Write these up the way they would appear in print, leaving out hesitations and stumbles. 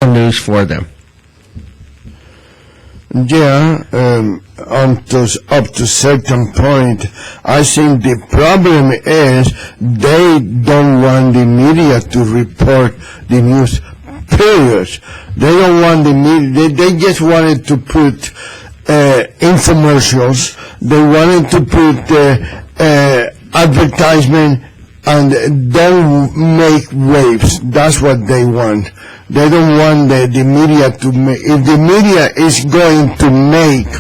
news for them. Yeah, up to certain point, I think the problem is they don't want the media to report the news, period. They don't want the media, they just wanted to put infomercials, they wanted to put advertisement, and don't make waves. That's what they want. They don't want the media to make. If the media is going to make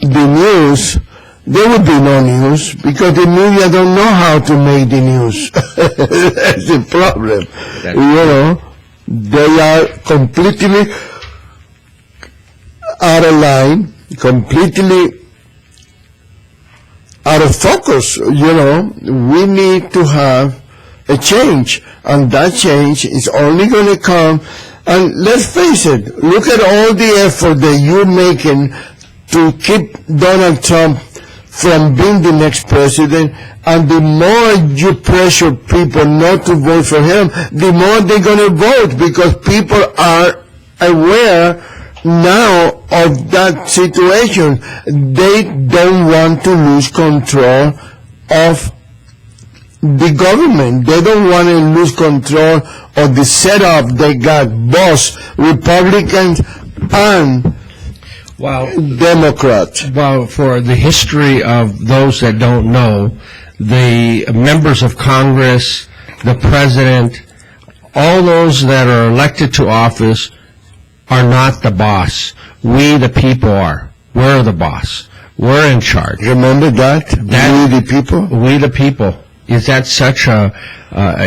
the news, there would be no news because the media don't know how to make the news. That's the problem. They are completely out of line, completely out of focus. We need to have a change, and that change is only going to come. And let's face it, look at all the effort that you're making to keep Donald Trump from being the next president, and the more you pressure people not to vote for him, the more they're going to vote, because people are aware now of that situation. They don't want to lose control of the government. They don't want to lose control of the setup. They got both Republicans and Democrats. Well, for the history of those that don't know, the members of Congress, the president, all those that are elected to office are not the boss. We, the people, are. We're the boss. We're in charge. Remember that? We, the people? We, the people. Is that such a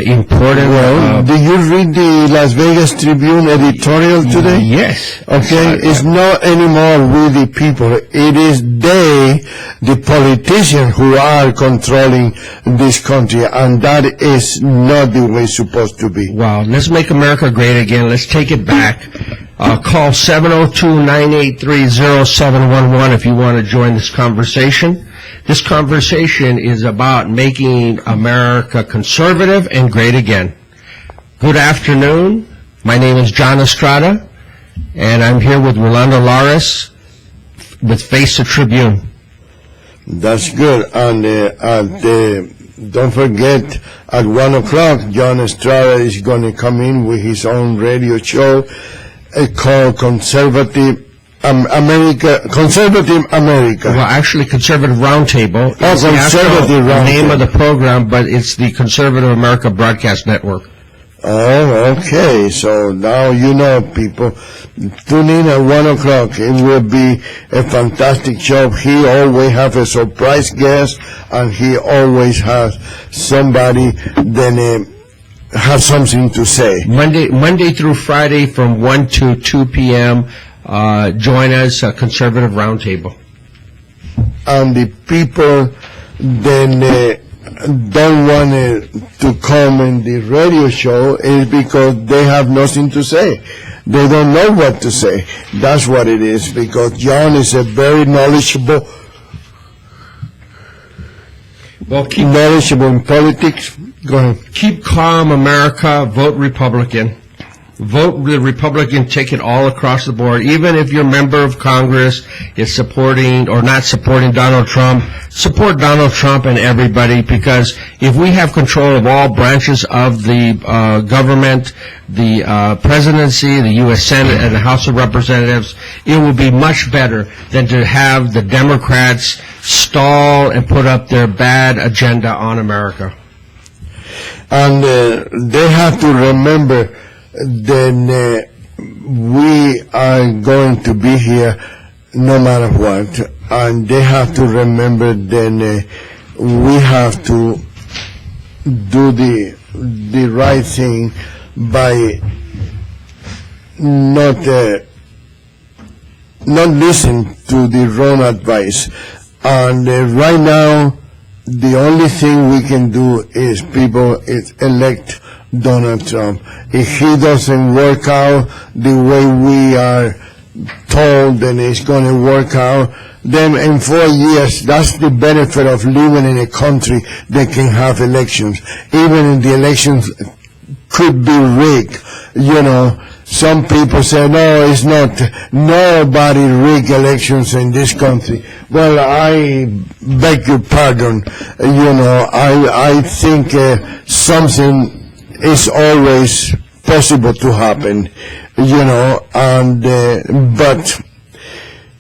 important? Well, did you read the Las Vegas Tribune editorial today? Yes. Okay, it's not anymore we the people. It is they, the politicians, who are controlling this country, and that is not the way it's supposed to be. Wow, let's make America great again. Let's take it back. Call 702-983-0711 if you want to join this conversation. This conversation is about making America conservative and great again. Good afternoon. My name is John Estrada, and I'm here with Rolando Lares with Face the Tribune. That's good. And don't forget, at 1 o'clock, John Estrada is going to come in with his own radio show called Conservative America. Well, actually, Conservative Roundtable. Conservative Roundtable. The name of the program, but it's the Conservative America Broadcast Network. Oh, okay. So now you know, people. Tune in at 1 o'clock. It will be a fantastic show. He always has a surprise guest, and he always has somebody that has something to say. Monday through Friday from 1 to 2 p.m., join us at Conservative Roundtable. And the people then don't want to come in the radio show is because they have nothing to say. They don't know what to say. That's what it is, because John is a very knowledgeable in politics. Go ahead. Keep calm, America. Vote Republican. Vote the Republican ticket all across the board. Even if your member of Congress is supporting or not supporting Donald Trump, support Donald Trump and everybody, because if we have control of all branches of the government, the presidency, the U.S. Senate, and the House of Representatives, it will be much better than to have the Democrats stall and put up their bad agenda on America. And they have to remember then we are going to be here no matter what, and they have to remember then we have to do the right thing by not listen to the wrong advice. And right now, the only thing we can do is elect Donald Trump. If he doesn't work out the way we are told that it's going to work out, then in 4 years, that's the benefit of living in a country that can have elections. Even if the elections could be rigged, Some people say, no, it's not. Nobody rig elections in this country. Well, I beg your pardon. I think something is always possible to happen, but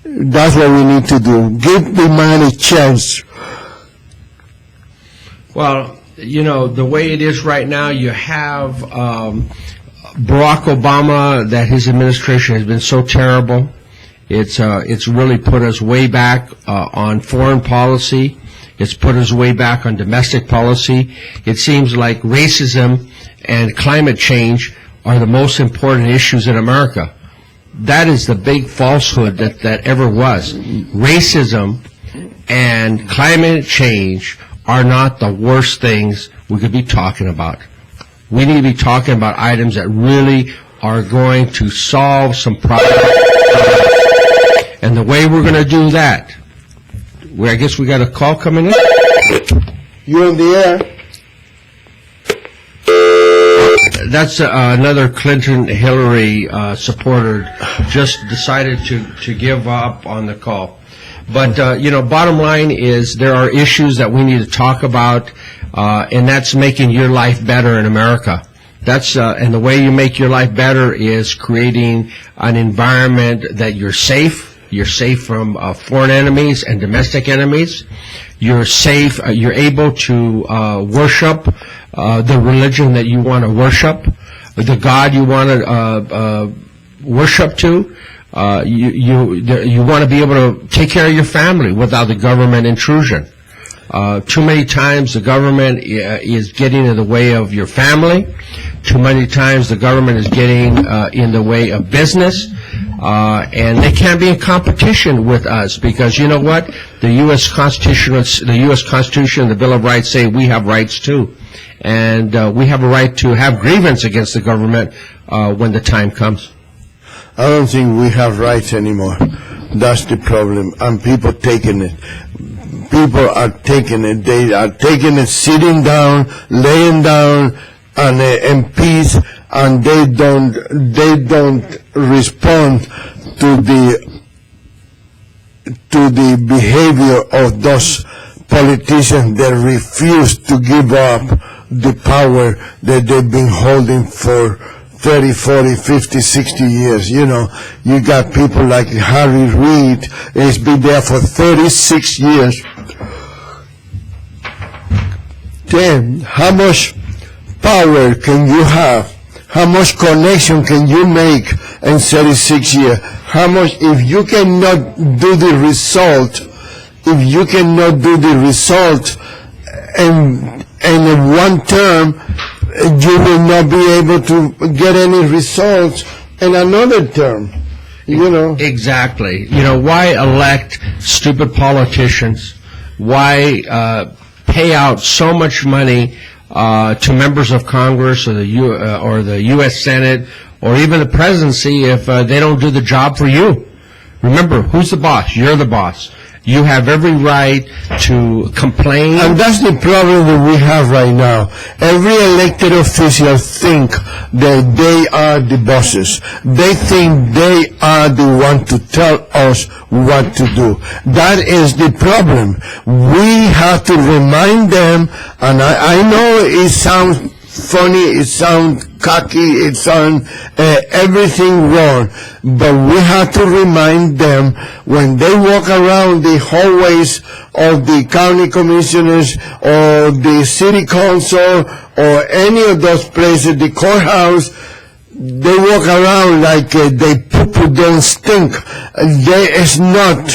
that's what we need to do. Give the man a chance. Well, the way it is right now, you have Barack Obama, that his administration has been so terrible. It's really put us way back on foreign policy. It's put us way back on domestic policy. It seems like racism and climate change are the most important issues in America. That is the big falsehood that ever was. Racism and climate change are not the worst things we could be talking about. We need to be talking about items that really are going to solve some problems. And the way we're going to do that, I guess we got a call coming in. You're on the air. That's another Clinton-Hillary supporter just decided to give up on the call. But, bottom line is there are issues that we need to talk about, and that's making your life better in America. And the way you make your life better is creating an environment that you're safe. You're safe from foreign enemies and domestic enemies. You're safe. You're able to worship the religion that you want to worship, the God you want to worship to. You want to be able to take care of your family without the government intrusion. Too many times the government is getting in the way of your family. Too many times the government is getting in the way of business. And they can't be in competition with us because you know what? The U.S. Constitution and the Bill of Rights say we have rights too. And we have a right to have grievance against the government when the time comes. I don't think we have rights anymore. That's the problem. And people taking it. People are taking it. They are taking it sitting down, laying down, and in peace, and they don't respond to the behavior of those politicians that refuse to give up the power that they've been holding for 30, 40, 50, 60 years. You got people like Harry Reid, he's been there for 36 years. Then, how much power can you have? How much connection can you make in 36 years? How much, if you cannot do the result, in one term, you will not be able to get any results in another term, Exactly. Why elect stupid politicians? Why pay out so much money to members of Congress or the U.S. Senate or even the presidency if they don't do the job for you? Remember, who's the boss? You're the boss. You have every right to complain. And that's the problem that we have right now. Every elected official think that they are the bosses. They think they are the one to tell us what to do. That is the problem. We have to remind them, and I know it sounds funny, it sounds cocky, it sounds everything wrong, but we have to remind them when they walk around the hallways of the county commissioners or the city council or any of those places, the courthouse, they walk around like they poo-poo don't stink. It's not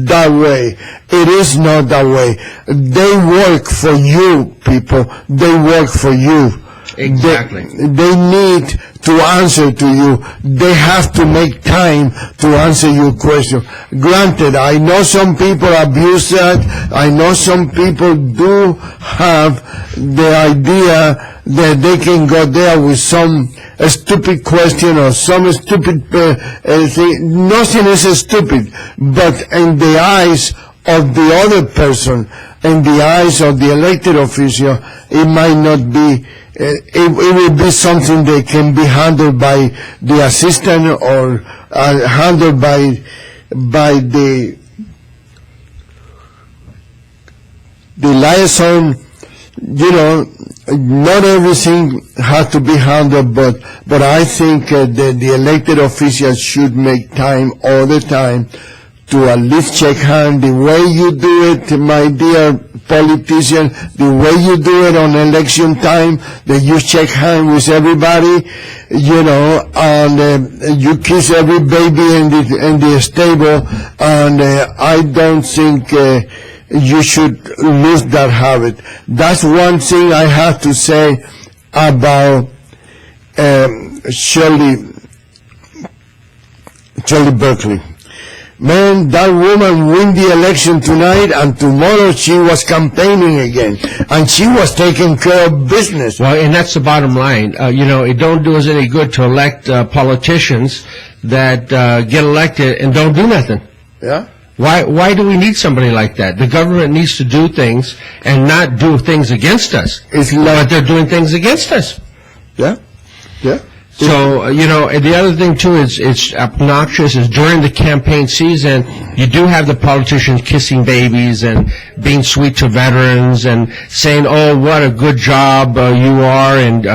that way. It is not that way. They work for you, people. They work for you. Exactly. They need to answer to you. They have to make time to answer your question. Granted, I know some people abuse that. I know some people do have the idea that they can go there with some stupid question or some stupid thing. Nothing is stupid, but in the eyes of the other person, in the eyes of the elected official, it might not be it will be something that can be handled by the assistant or handled by the liaison. Not everything has to be handled, but I think that the elected officials should make time all the time to at least shake hands. The way you do it, my dear politician, the way you do it on election time, that you shake hands with everybody, and you kiss every baby in the stable, and I don't think you should lose that habit. That's one thing I have to say about Shirley Berkeley. Man, that woman win the election tonight, and tomorrow she was campaigning again, and she was taking care of business. Well, and that's the bottom line. It don't do us any good to elect politicians that get elected and don't do nothing. Yeah. Why do we need somebody like that? The government needs to do things and not do things against us. But they're doing things against us. Yeah. So, and the other thing, too, it's obnoxious is during the campaign season, you do have the politicians kissing babies and being sweet to veterans and saying, oh, what a good job you are, and,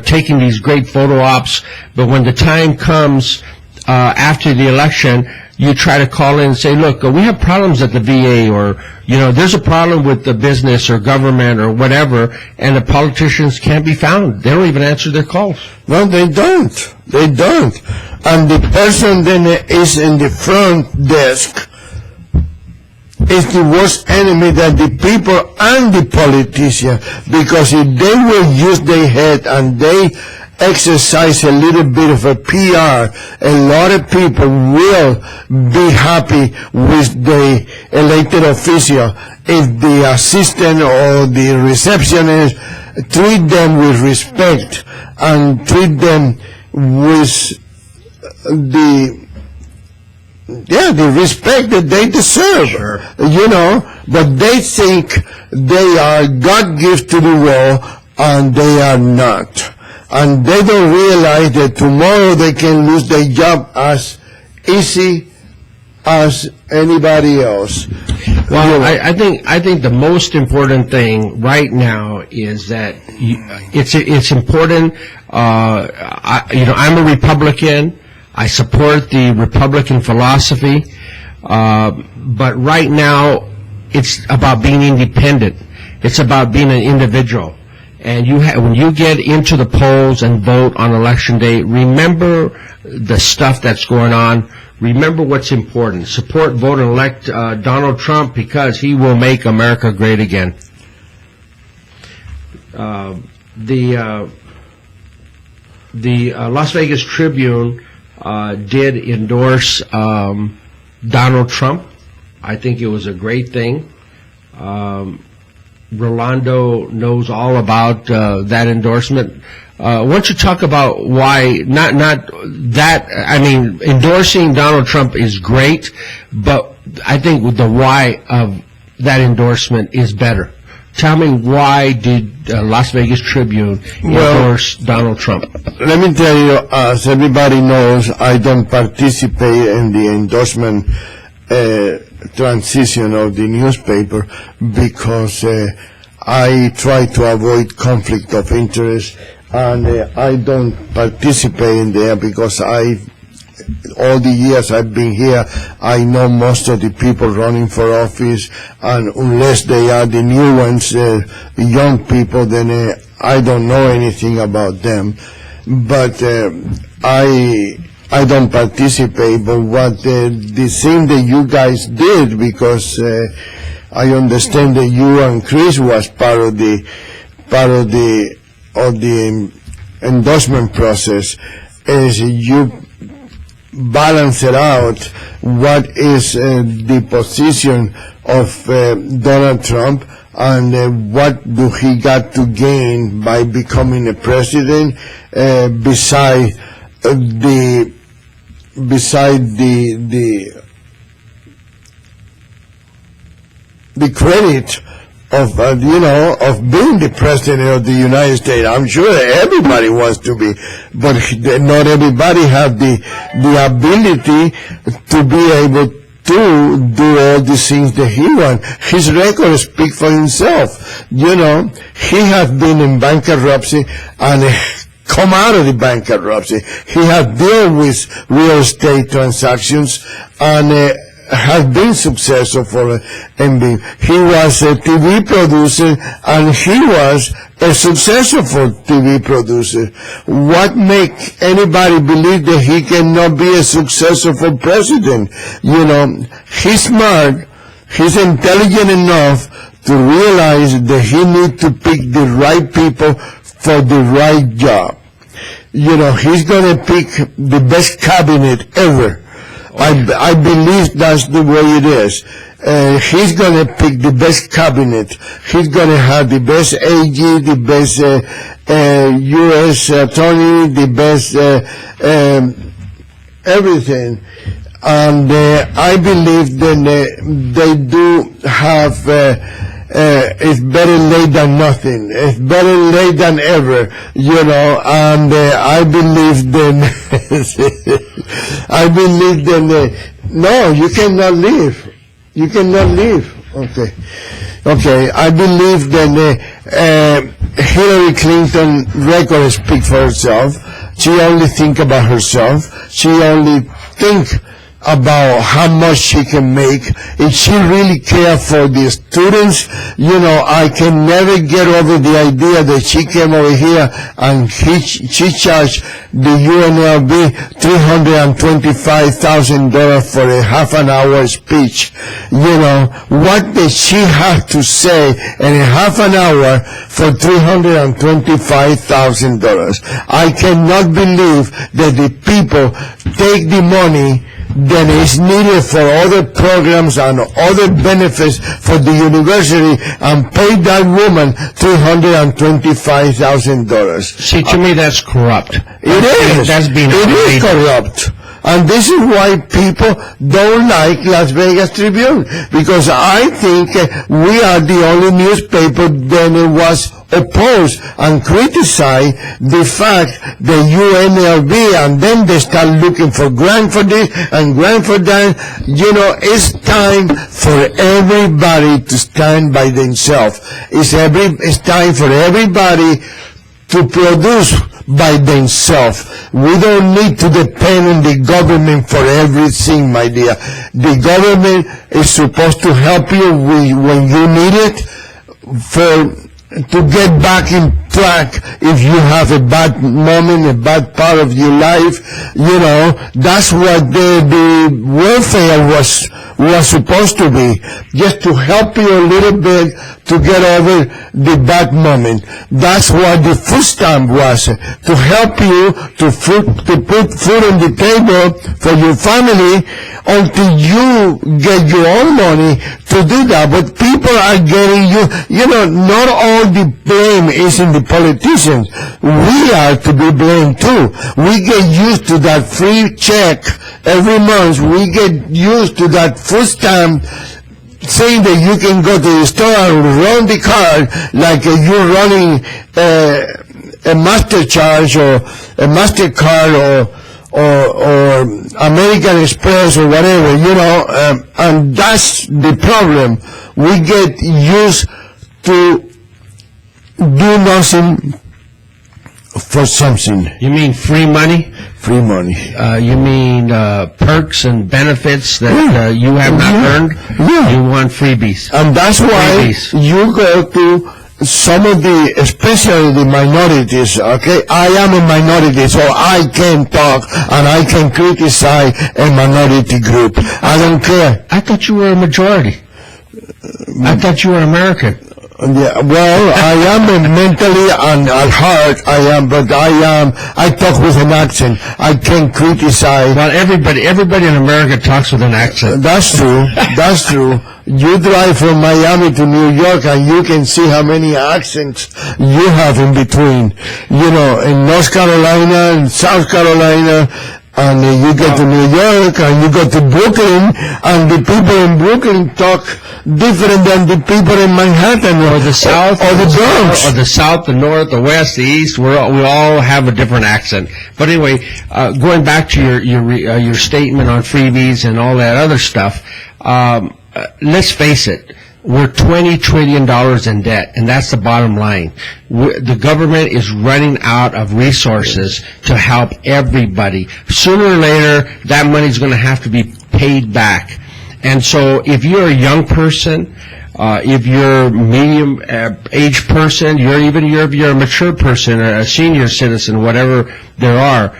taking these great photo ops. But when the time comes after the election, you try to call in and say, look, we have problems at the VA, or, there's a problem with the business or government or whatever, and the politicians can't be found. They don't even answer their calls. No, they don't. And the person then is in the front desk is the worst enemy that the people and the politician, because if they will use their head and they exercise a little bit of a PR, a lot of people will be happy with the elected official if the assistant or the receptionist treat them with respect and treat them with the respect that they deserve. Sure. But they think they are God-given to the world, and they are not. And they don't realize that tomorrow they can lose their job as easy as anybody else. Well, I think the most important thing right now is that it's important. I'm a Republican. I support the Republican philosophy, but right now it's about being independent. It's about being an individual. And when you get into the polls and vote on election day, remember the stuff that's going on. Remember what's important. Support, vote, and elect Donald Trump, because he will make America great again. The Las Vegas Tribune did endorse Donald Trump. I think it was a great thing. Rolando knows all about that endorsement. Why don't you talk about why, not that, I mean, endorsing Donald Trump is great, but I think the why of that endorsement is better. Tell me, why did Las Vegas Tribune endorse Donald Trump? Let me tell you, as everybody knows, I don't participate in the endorsement transition of the newspaper because I try to avoid conflict of interest, and I don't participate in there because all the years I've been here, I know most of the people running for office, and unless they are the new ones, the young people, then I don't know anything about them. But I don't participate. But what the thing that you guys did, because I understand that you and Chris was part of the endorsement process, is you balance it out. What is the position of Donald Trump, and what do he got to gain by becoming a president, beside the credit of being the president of the United States. I'm sure everybody wants to be, but not everybody have the ability to be able to do all the things that he wants. His record speaks for himself. He has been in bankruptcy and come out of the bankruptcy. He has dealt with real estate transactions and has been successful for MB. He was a TV producer and he was a successful TV producer. What makes anybody believe that he cannot be a successful president? He's smart, he's intelligent enough to realize that he needs to pick the right people for the right job. He's going to pick the best cabinet ever. I believe that's the way it is. He's going to pick the best cabinet. He's going to have the best AG, the best U.S. attorney, the best everything. And I believe that they do have it's better late than nothing. It's better late than ever, and I believe then, no, you cannot leave. You cannot leave. Okay, I believe that Hillary Clinton record speaks for herself. She only think about herself. She only think about how much she can make. If she really cares for the students, I can never get over the idea that she came over here and she charged the UNLV $325,000 for a half an hour speech. What does she have to say in a half an hour for $325,000? I cannot believe that the people take the money that is needed for other programs and other benefits for the university and pay that woman $325,000. See, to me, that's corrupt. It is. That's being it is corrupt. And this is why people don't like Las Vegas Tribune, because I think we are the only newspaper that was opposed and criticized the fact that UNLV, and then they start looking for grant for this and grant for that. It's time for everybody to stand by themselves. It's time for everybody to produce by themselves. We don't need to depend on the government for everything, my dear. The government is supposed to help you when you need it to get back in track if you have a bad moment, a bad part of your life. That's what the welfare was supposed to be, just to help you a little bit to get over the bad moment. That's what the food stamp was, to help you to put food on the table for your family until you get your own money to do that. But people are getting not all the blame is in the politicians. We are to be blamed too. We get used to that free check every month. We get used to that food stamp, saying that you can go to the store and run the card like you're running a MasterCharge or a MasterCard or American Express or whatever, and that's the problem. We get used to do nothing for something. You mean free money? Free money. You mean perks and benefits that you have not earned? Yeah. You want freebies. And that's why you go to some of especially the minorities, okay? I am a minority, so I can talk and I can criticize a minority group. I don't care. I thought you were a majority. I thought you were American. Yeah, well, I am mentally and at heart I am, but I talk with an accent. I can criticize. Well, everybody in America talks with an accent. That's true. That's true. You drive from Miami to New York and you can see how many accents you have in between. In North Carolina and South Carolina And you get to New York, and you go to Brooklyn, and the people in Brooklyn talk different than the people in Manhattan or the South, or the Bronx. or the South, the North, the West, the East. We all have a different accent. But anyway, going back to your statement on freebies and all that other stuff, let's face it. We're $20 trillion in debt, and that's the bottom line. The government is running out of resources to help everybody. Sooner or later, that money is going to have to be paid back. And so if you're a young person, if you're a medium age person, if you're a mature person, or a senior citizen, whatever there are,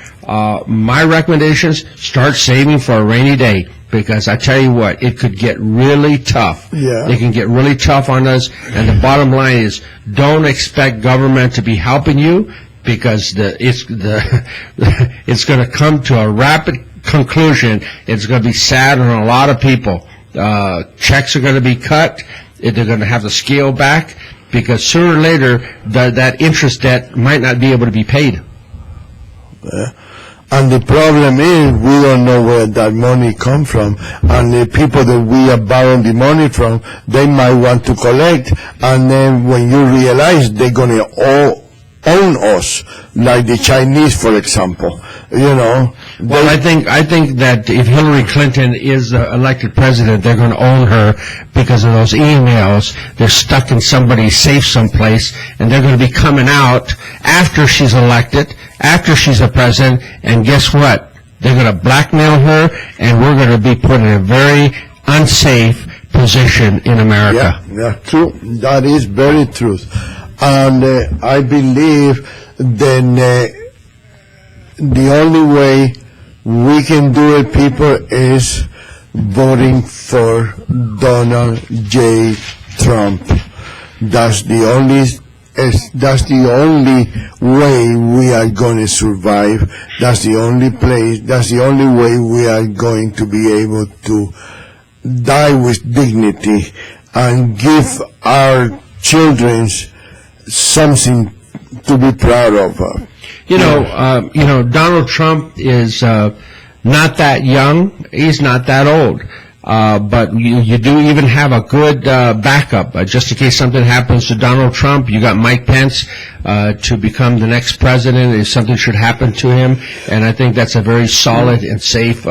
my recommendations, start saving for a rainy day. Because I tell you what, it could get really tough. Yeah. It can get really tough on us. And the bottom line is, don't expect government to be helping you, because it's going to come to a rapid conclusion. It's going to be sad on a lot of people. Checks are going to be cut. They're going to have to scale back, because sooner or later that interest debt might not be able to be paid. And the problem is, we don't know where that money comes from. And the people that we are borrowing the money from, they might want to collect. And then when you realize they're going to own us, like the Chinese, for example, Well, I think that if Hillary Clinton is elected president, they're going to own her because of those emails. They're stuck in somebody's safe someplace, and they're going to be coming out after she's elected, after she's a president, and guess what? They're going to blackmail her, and we're going to be put in a very unsafe position in America. Yeah, true. That is very true. And I believe then the only way we can do it, people, is voting for Donald J. Trump. That's the only way we are going to survive. That's the only way we are going to be able to die with dignity and give our children something to be proud of. Donald Trump is not that young. He's not that old. But you do even have a good backup. Just in case something happens to Donald Trump, you got Mike Pence to become the next president if something should happen to him. And I think that's a very solid and safe.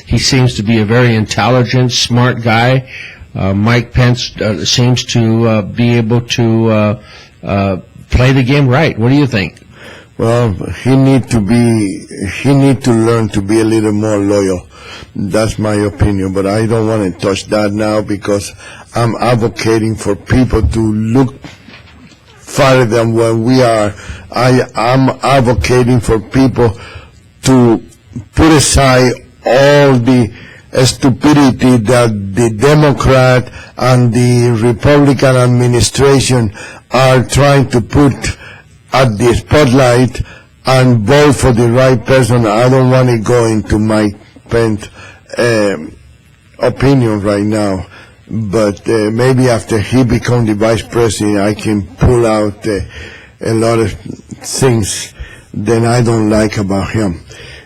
He seems to be a very intelligent, smart guy. Mike Pence seems to be able to play the game right. What do you think? Well, he need to learn to be a little more loyal. That's my opinion, but I don't want to touch that now, because I'm advocating for people to look farther than where we are. I'm advocating for people to put aside all the stupidity that the Democrat and the Republican administration are trying to put at the spotlight, and vote for the right person. I don't want to go into Mike Pence opinion right now, but maybe after he becomes the vice president, I can pull out a lot of things that I don't like about him.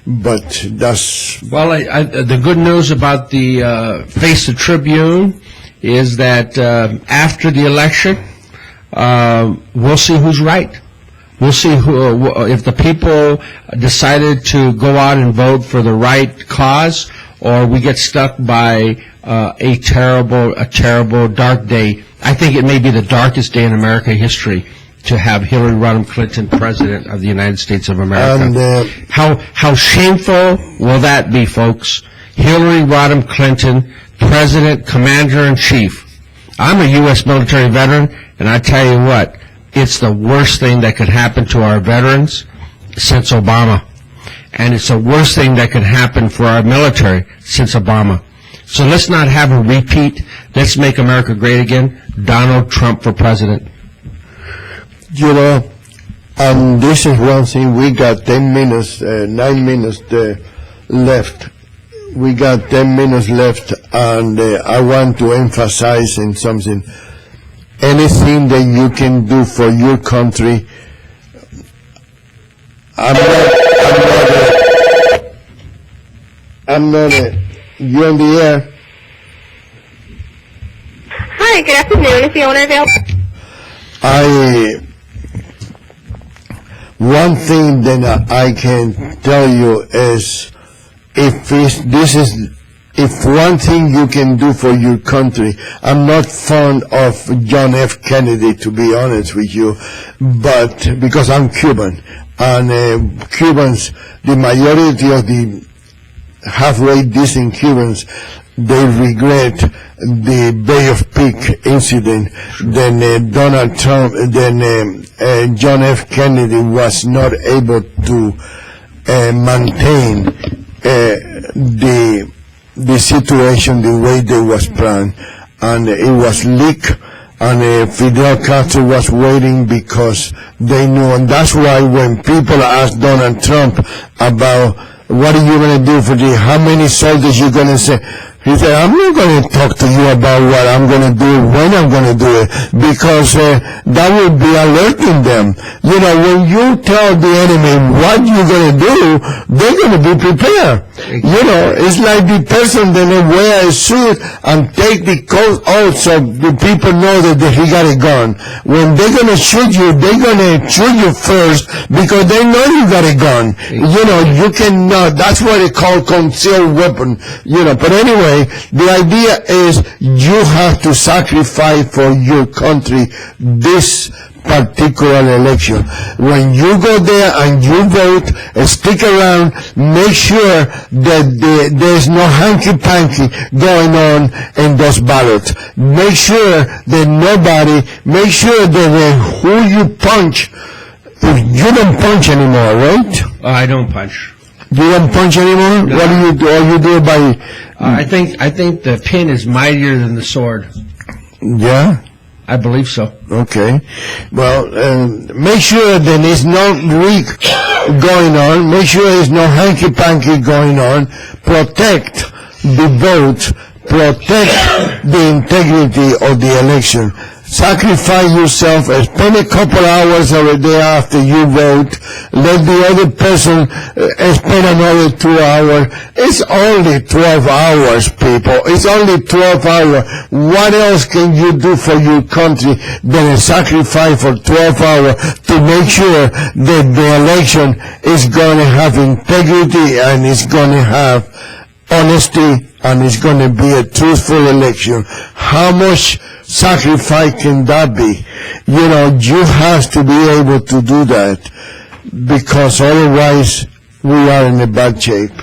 But that's... Well, the good news about the Face the Tribune is that after the election, we'll see who's right. We'll see if the people decided to go out and vote for the right cause, or we get stuck by a terrible dark day. I think it may be the darkest day in American history to have Hillary Rodham Clinton president of the United States of America. And how shameful will that be, folks? Hillary Rodham Clinton, president, commander-in-chief. I'm a U.S. military veteran, and I tell you what, it's the worst thing that could happen to our veterans since Obama. And it's the worst thing that could happen for our military since Obama. So let's not have a repeat. Let's make America great again. Donald Trump for president. This is one thing. We got 9 minutes left. We got 10 minutes left, and I want to emphasize in something. Anything that you can do for your country, I'm not, you on the air? Hi, good afternoon. Is the owner available? One thing that I can tell you is, if one thing you can do for your country, I'm not fond of John F. Kennedy, to be honest with you, but because I'm Cuban, and Cubans, the majority of the halfway decent Cubans, they regret the Bay of Pig incident. Then Donald Trump, then John F. Kennedy was not able to maintain the situation the way they was planned, and it was leaked, and Fidel Castro was waiting because they knew, and that's why when people ask Donald Trump about what are you going to do for how many soldiers you going to send, he said, I'm not going to talk to you about what I'm going to do, when I'm going to do it, because that would be alerting them. You know, when you tell the enemy what you're going to do, they're going to be prepared. You know, it's like the person that wear a suit and take the coat off so the people know that he got a gun. When they're going to shoot you, they're going to shoot you first because they know you got a gun. You know, you cannot, that's what they call concealed weapon. You know, but anyway, the idea is you have to sacrifice for your country this particular election. When you go there and you vote, stick around, make sure that there's no hanky-panky going on in those ballots. Make sure that make sure that who you punch, you don't punch anymore, right? I don't punch. You don't punch anymore? No. What do you do? Or you do it by... I think the pin is mightier than the sword. Yeah? I believe so. Okay. Well, make sure that there's no leak going on. Make sure there's no hanky-panky going on. Protect the vote. Protect the integrity of the election. Sacrifice yourself, spend a couple hours over there after you vote, let the other person spend another 2 hours. It's only 12 hours, people. It's only 12 hours. What else can you do for your country than a sacrifice for 12 hours to make sure that the election is going to have integrity and it's going to have honesty and it's going to be a truthful election? How much sacrifice can that be? You know, you have to be able to do that, because otherwise we are in a bad shape.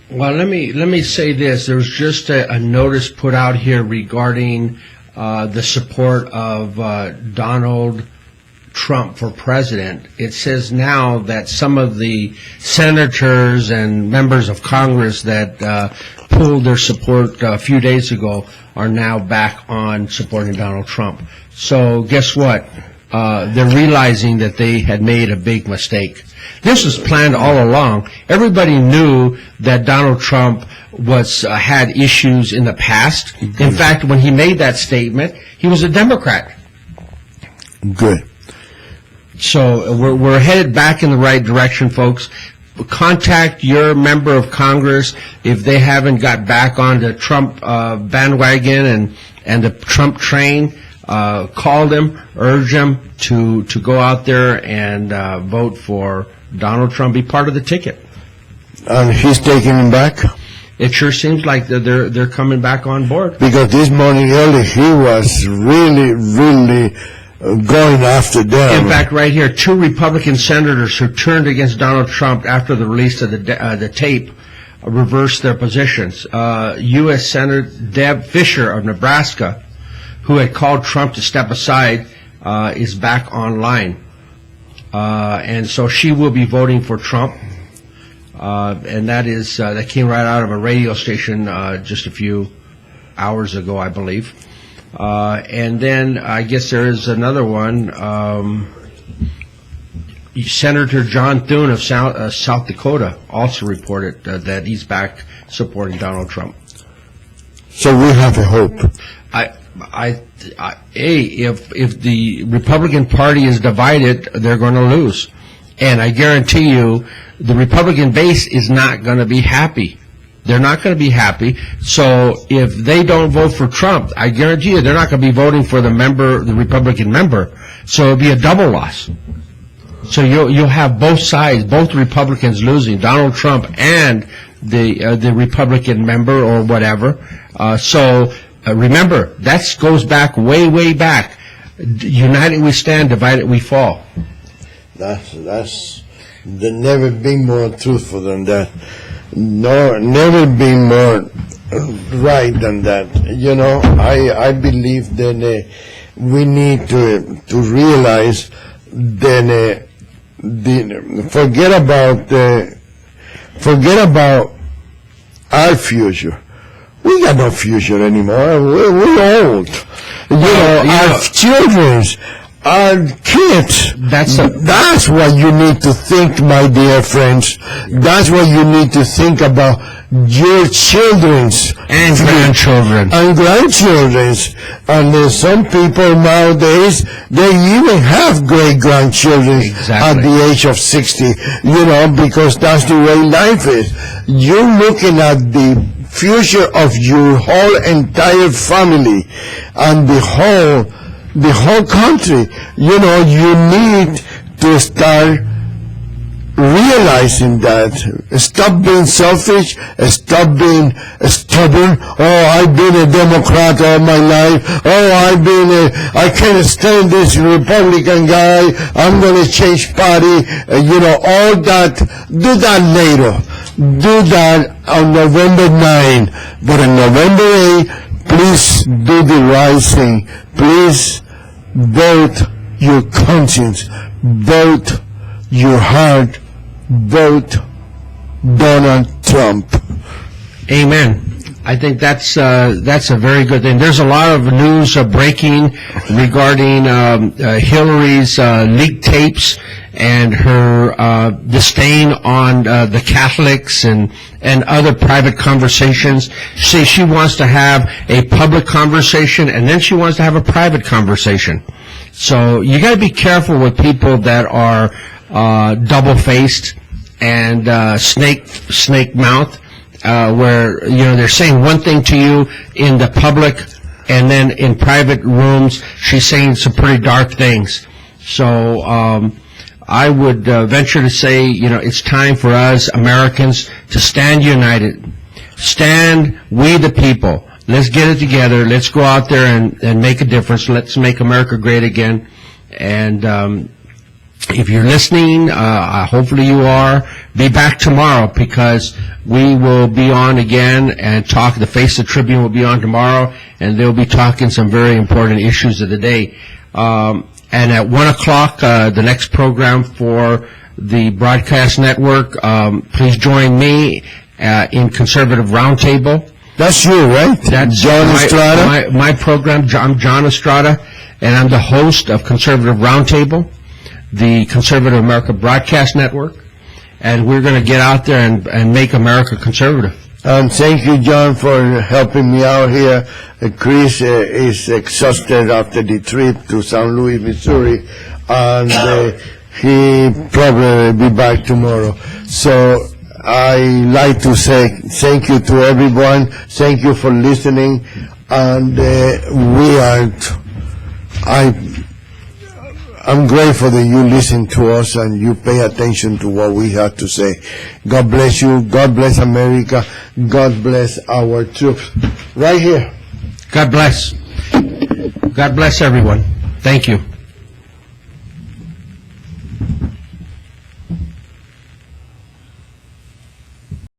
Well, let me say this. There's just a notice put out here regarding the support of Donald Trump for president. It says now that some of the senators and members of Congress that pulled their support a few days ago are now back on supporting Donald Trump. So guess what? They're realizing that they had made a big mistake. This was planned all along. Everybody knew that Donald Trump had issues in the past. In fact, when he made that statement, he was a Democrat. Good. So we're headed back in the right direction, folks. Contact your member of Congress if they haven't got back on the Trump bandwagon and the Trump train. Call them, urge them to go out there and vote for Donald Trump. Be part of the ticket. And he's taking him back? It sure seems like they're coming back on board. Because this morning early he was really going after them. In fact, right here, 2 Republican senators who turned against Donald Trump after the release of the tape reversed their positions. U.S. Senator Deb Fischer of Nebraska, who had called Trump to step aside, is back online. And so she will be voting for Trump. And that came right out of a radio station just a few hours ago, I believe. And then I guess there is another one. Senator John Thune of South Dakota also reported that he's back supporting Donald Trump. So we have a hope. If the Republican Party is divided, they're going to lose. And I guarantee you, the Republican base is not going to be happy They're not going to be happy. So if they don't vote for Trump, I guarantee you they're not going to be voting for the Republican member. So it'll be a double loss. So you'll have both sides, both Republicans losing, Donald Trump and the Republican member or whatever. Remember, that goes back way back. United we stand, divided we fall. That's there never been more truthful than that. No, never been more right than that. You know, I believe that we need to realize that forget about our future. We got no future anymore. We're old. Our children's, our kids. That's what you need to think, my dear friends. That's what you need to think about your children's and grandchildren. And grandchildren's. And there's some people nowadays, they even have great-grandchildren at the age of 60, because that's the way life is. You're looking at the future of your whole entire family and the whole country. You need to start realizing that. Stop being selfish, stop being stubborn. Oh, I've been a Democrat all my life. Oh, I can't stand this Republican guy. I'm going to change party. All that. Do that later. Do that on November 9. But on November 8, please do the right thing. Please vote your conscience. Vote your heart. Vote Donald Trump. Amen. I think that's a very good thing. There's a lot of news breaking regarding Hillary's leaked tapes and her disdain on the Catholics and other private conversations. She wants to have a public conversation and then she wants to have a private conversation. So you got to be careful with people that are double-faced and snake mouth, where they're saying one thing to you in the public, and then in private rooms she's saying some pretty dark things. So I would venture to say, it's time for us Americans to stand united. Stand, we the people. Let's get it together. Let's go out there and make a difference. Let's make America great again. And if you're listening, hopefully you are, be back tomorrow because we will be on again and talk. The Face of the Tribune will be on tomorrow, and they'll be talking some very important issues of the day. And at 1 o'clock, the next program for the broadcast network, please join me in Conservative Roundtable. That's you, right? That's John Estrada? My program. I'm John Estrada, and I'm the host of Conservative Roundtable, the Conservative America Broadcast Network, and we're going to get out there and make America conservative. Thank you, John, for helping me out here. Chris is exhausted after the trip to St. Louis, Missouri, and he probably will be back tomorrow. So I like to say thank you to everyone. Thank you for listening, and I'm grateful that you listen to us and you pay attention to what we have to say. God bless you. God bless America. God bless our troops. Right here. God bless. God bless everyone. Thank you.